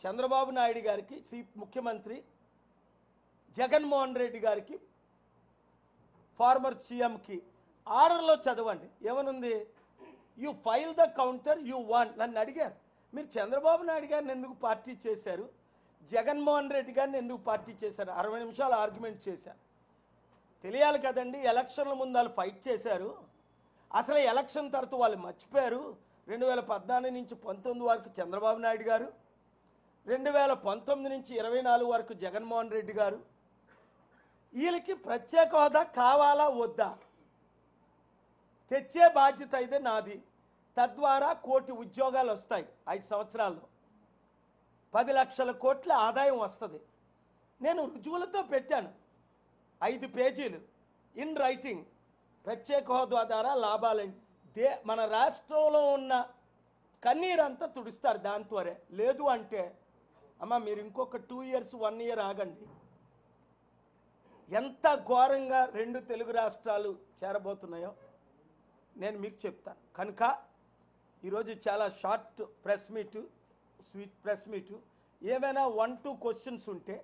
చంద్రబాబు నాయుడు గారికి ముఖ్యమంత్రి జగన్మోహన్ రెడ్డి గారికి ఫార్మర్ సీఎంకి ఆర్డర్లో చదవండి ఏమనుంది. You file the counter you want. నన్ను అడిగారు మీరు చంద్రబాబు నాయుడు గారిని ఎందుకు పార్టీ చేశారు, జగన్మోహన్ రెడ్డి గారిని ఎందుకు పార్టీ చేశారు. 60 నిమిషాలు ఆర్గ్యుమెంట్ చేశారు. తెలియాలి కదండి, ఎలక్షన్ల ముందు వాళ్ళు ఫైట్ చేశారు. అసలు ఎలక్షన్ తర్వాత వాళ్ళు మర్చిపోయారు. 2014 నుంచి 19 వరకు చంద్రబాబు నాయుడు గారు, 2019 నుంచి 24 వరకు జగన్మోహన్ రెడ్డి గారు. వీళ్ళకి ప్రత్యేక హోదా కావాలా వద్దా, తెచ్చే బాధ్యత అయితే నాది. తద్వారా 1 కోటి ఉద్యోగాలు వస్తాయి 5 సంవత్సరాల్లో, 10 లక్షల కోట్ల ఆదాయం వస్తుంది. నేను రుజువులతో పెట్టాను 5 పేజీలు ఇన్ రైటింగ్. ప్రత్యేక హోదా ద్వారా లాభాలండి. మన రాష్ట్రంలో ఉన్న కన్నీరంతా తుడుస్తారు దాని త్వరే. లేదు అంటే అమ్మ మీరు ఇంకొక 2 ఇయర్స్ 1 ఇయర్ ఆగండి. ఎంత ఘోరంగా 2 తెలుగు రాష్ట్రాలు చేరబోతున్నాయో నేను మీకు చెప్తాను. కనుక ఈరోజు చాలా short press meet, sweet press meet. ఏమైనా 1-2 క్వశ్చన్స్ ఉంటే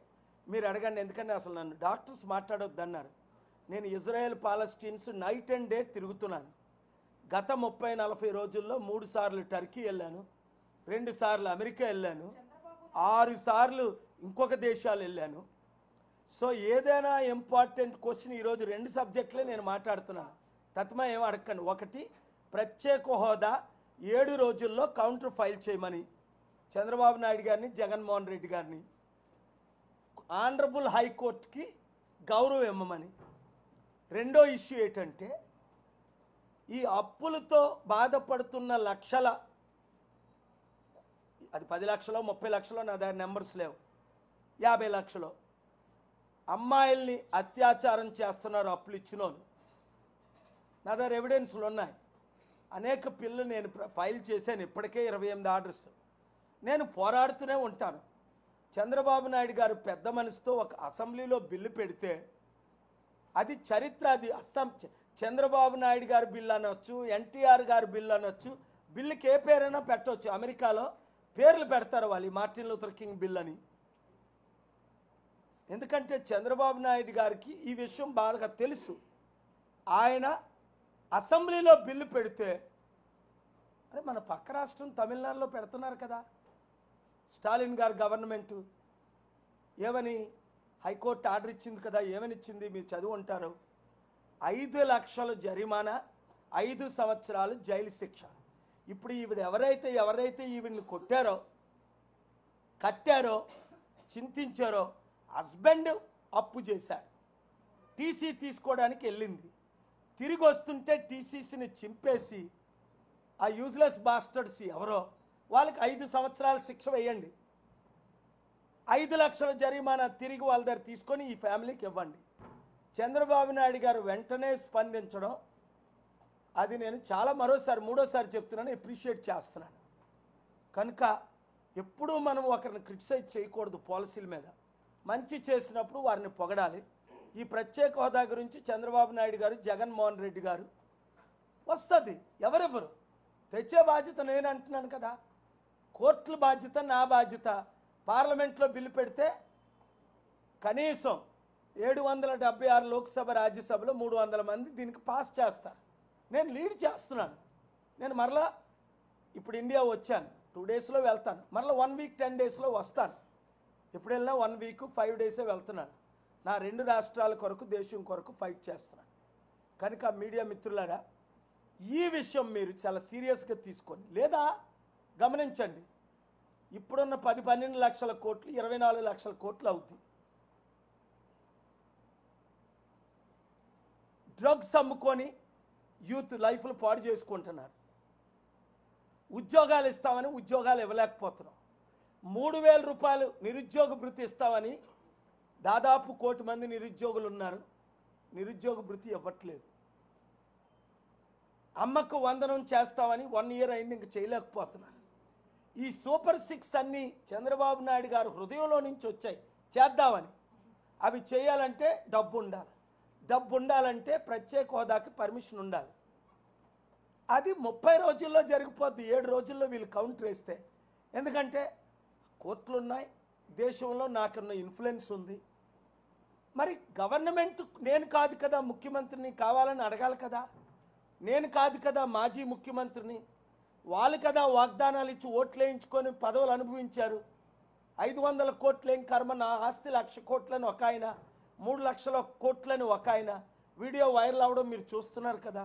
మీరు అడగండి. ఎందుకంటే అసలు నన్ను డాక్టర్స్ మాట్లాడొద్దు అన్నారు. నేను ఇజ్రాయెల్ పాలస్టీన్స్ నైట్ అండ్ డే తిరుగుతున్నాను. గత 30-40 రోజుల్లో 3 సార్లు టర్కీ వెళ్ళాను, 2 సార్లు అమెరికా వెళ్ళాను, 6 సార్లు ఇంకొక దేశాలు వెళ్ళాను. సో ఏదైనా ఇంపార్టెంట్ క్వశ్చన్ ఈరోజు 2 సబ్జెక్టులే నేను మాట్లాడుతున్నాను. తత్మా ఏం అడగండి. ఒకటి, ప్రత్యేక హోదా 7 రోజుల్లో కౌంటర్ ఫైల్ చేయమని చంద్రబాబు నాయుడు గారిని, జగన్మోహన్ రెడ్డి గారిని. ఆనరబుల్ హైకోర్టుకి గౌరవం ఇవ్వమని. రెండో ఇష్యూ ఏంటంటే ఈ అప్పులతో బాధపడుతున్న లక్షల, అది 10 లక్షలో 30 లక్షలో నా దగ్గర నెంబర్స్ లేవు, 50 లక్షలో అమ్మాయిల్ని అత్యాచారం చేస్తున్నారు అప్పులు ఇచ్చిన వాళ్ళు. నా దగ్గర ఎవిడెన్స్లు ఉన్నాయి. అనేక పిల్లలు నేను ఫైల్ చేశాను. ఇప్పటికే 28 ఆర్డర్స్. నేను పోరాడుతూనే ఉంటాను. చంద్రబాబు నాయుడు గారు పెద్ద మనసుతో ఒక అసెంబ్లీలో బిల్లు పెడితే అది చరిత్ర. అది చంద్రబాబు నాయుడు గారి బిల్లు అనొచ్చు, ఎన్టీఆర్ గారి బిల్లు అనొచ్చు. బిల్లుకి ఏ పేరైనా పెట్టవచ్చు. అమెరికాలో పేర్లు పెడతారు వాళ్ళు, మార్టిన్ లూథర్ కింగ్ బిల్ అని. ఎందుకంటే చంద్రబాబు నాయుడు గారికి ఈ విషయం బాగా తెలుసు. ఆయన అసెంబ్లీలో బిల్లు పెడితే, అరే మన పక్క రాష్ట్రం తమిళనాడులో పెడుతున్నారు కదా, స్టాలిన్ గారు గవర్నమెంటు ఏమని హైకోర్టు ఆర్డర్ ఇచ్చింది కదా, ఏమని ఇచ్చింది మీరు చదువు ఉంటారు. 5 లక్షల జరిమానా, 5 సంవత్సరాలు జైలు శిక్ష. ఇప్పుడు ఈవిడ ఎవరైతే ఈవిడ్ని కొట్టారో, కట్టారో, చింతించారో, హస్బెండ్ అప్పు చేశాడు. టీసీ తీసుకోవడానికి వెళ్ళింది. తిరిగి వస్తుంటే టీసీసీని చింపేసి ఆ యూజ్లెస్ బాస్టర్డ్స్ ఎవరో వాళ్ళకి 5 సంవత్సరాల శిక్ష వేయండి. 5 లక్షల జరిమానా తిరిగి వాళ్ళ దగ్గర తీసుకొని ఈ ఫ్యామిలీకి ఇవ్వండి. చంద్రబాబు నాయుడు గారు వెంటనే స్పందించడం, అది నేను చాలా మరోసారి 3వసారి చెప్తున్నాను, అప్రిషియేట్ చేస్తున్నాను. కనుక ఎప్పుడూ మనం ఒకరిని క్రిటిసైజ్ చేయకూడదు. పాలసీల మీద మంచి చేసినప్పుడు వారిని పొగడాలి. ఈ ప్రత్యేక హోదా గురించి చంద్రబాబు నాయుడు గారు, జగన్మోహన్ రెడ్డి గారు వస్తుంది. ఎవరెవరు తెచ్చే బాధ్యత నేను అంటున్నాను కదా. కోర్టుల బాధ్యత నా బాధ్యత. పార్లమెంట్లో బిల్లు పెడితే కనీసం 776 లోక్సభ, రాజ్యసభలో 300 మంది దీనికి పాస్ చేస్తారు. నేను లీడ్ చేస్తున్నాను. నేను మరలా ఇప్పుడు ఇండియా వచ్చాను, 2 డేస్లో వెళ్తాను. మరలా 1 వీక్ 10 డేస్లో వస్తాను. ఎప్పుడు వెళ్ళినా 1 వీక్ 5 డేసే వెళ్తున్నాను. నా 2 రాష్ట్రాల కొరకు, దేశం కొరకు ఫైట్ చేస్తున్నాను. కనుక మీడియా మిత్రులారా, ఈ విషయం మీరు చాలా సీరియస్గా తీసుకోండి. లేదా గమనించండి, ఇప్పుడున్న 10-12 లక్షల కోట్లు 24 లక్షల కోట్లు అవుతుంది. డ్రగ్స్ అమ్ముకొని యూత్ లైఫ్లు పాడు చేసుకుంటున్నారు. ఉద్యోగాలు ఇస్తామని ఉద్యోగాలు ఇవ్వలేకపోతున్నాం. 3000 రూపాయలు నిరుద్యోగ భృతి ఇస్తామని దాదాపు 1 కోటి మంది నిరుద్యోగులు ఉన్నారు. నిరుద్యోగ భృతి ఇవ్వట్లేదు. అమ్మకు వందనం చేస్తామని 1 ఇయర్ అయింది, ఇంక చేయలేకపోతున్నాను. ఈ సూపర్ 6 అన్నీ చంద్రబాబు నాయుడు గారు హృదయంలో నుంచి వచ్చాయి చేద్దామని. అవి చేయాలంటే డబ్బు ఉండాలి. డబ్బు ఉండాలంటే ప్రత్యేక హోదాకి పర్మిషన్ ఉండాలి. అది 30 రోజుల్లో జరిగిపోద్ది. 7 రోజుల్లో వీళ్ళు కౌంటర్ వేస్తే. ఎందుకంటే కోర్టులు ఉన్నాయి, దేశంలో నాకున్న ఇన్ఫ్లుయెన్స్ ఉంది. మరి గవర్నమెంట్ నేను కాదు కదా ముఖ్యమంత్రిని, కావాలని అడగాలి కదా. నేను కాదు కదా మాజీ ముఖ్యమంత్రిని, వాళ్ళు కదా వాగ్దానాలు ఇచ్చి ఓట్లు వేయించుకొని పదవులు అనుభవించారు. 500 కోట్లేం కర్మ, నా ఆస్తి 1,00,000 కోట్లని ఒక ఆయన, 3 లక్షల కోట్లని ఒక ఆయన. వీడియో వైరల్ అవ్వడం మీరు చూస్తున్నారు కదా.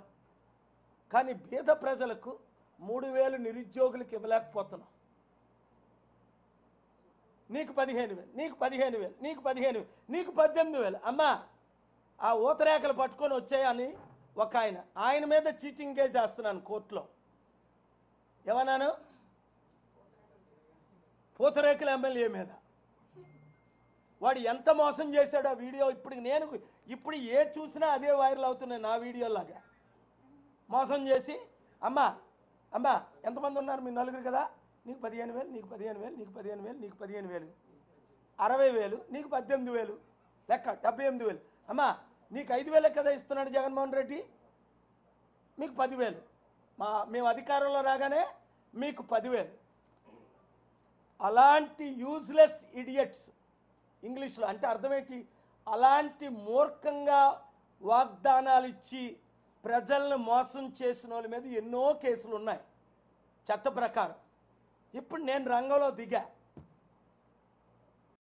కానీ పేద ప్రజలకు 3,000 నిరుద్యోగులకు ఇవ్వలేకపోతున్నాం. నీకు 15,000, నీకు 15,000, నీకు 15,000, నీకు 18,000. అమ్మా ఆ ఊతరేఖలు పట్టుకొని వచ్చాయని ఒక ఆయన మీద చీటింగ్ కేసు వేస్తున్నాను కోర్టులో. ఏమన్నాను? పూతరేకుల ఎమ్మెల్యే మీద. వాడు ఎంత మోసం చేశాడు ఆ వీడియో. ఇప్పుడు ఏ చూసినా అదే వైరల్ అవుతున్నాయి నా వీడియోలాగా. మోసం చేసి అమ్మా ఎంతమంది ఉన్నారు మీ నలుగురు కదా, నీకు 15,000, నీకు 15,000, నీకు 15,000, నీకు 15,000, 60,000, నీకు 18,000, లెక్క 78,000. అమ్మా నీకు 5,000 కదా ఇస్తున్నాడు జగన్మోహన్ రెడ్డి, మీకు 10,000. మేము అధికారంలో రాగానే మీకు 10,000. అలాంటి యూజ్లెస్ ఇడియట్స్, ఇంగ్లీష్లో అంటే అర్థమేంటి, అలాంటి మూర్ఖంగా వాగ్దానాలు ఇచ్చి ప్రజలను మోసం చేసిన వాళ్ళ మీద ఎన్నో కేసులు ఉన్నాయి చట్ట ప్రకారం. ఇప్పుడు నేను రంగంలో దిగా.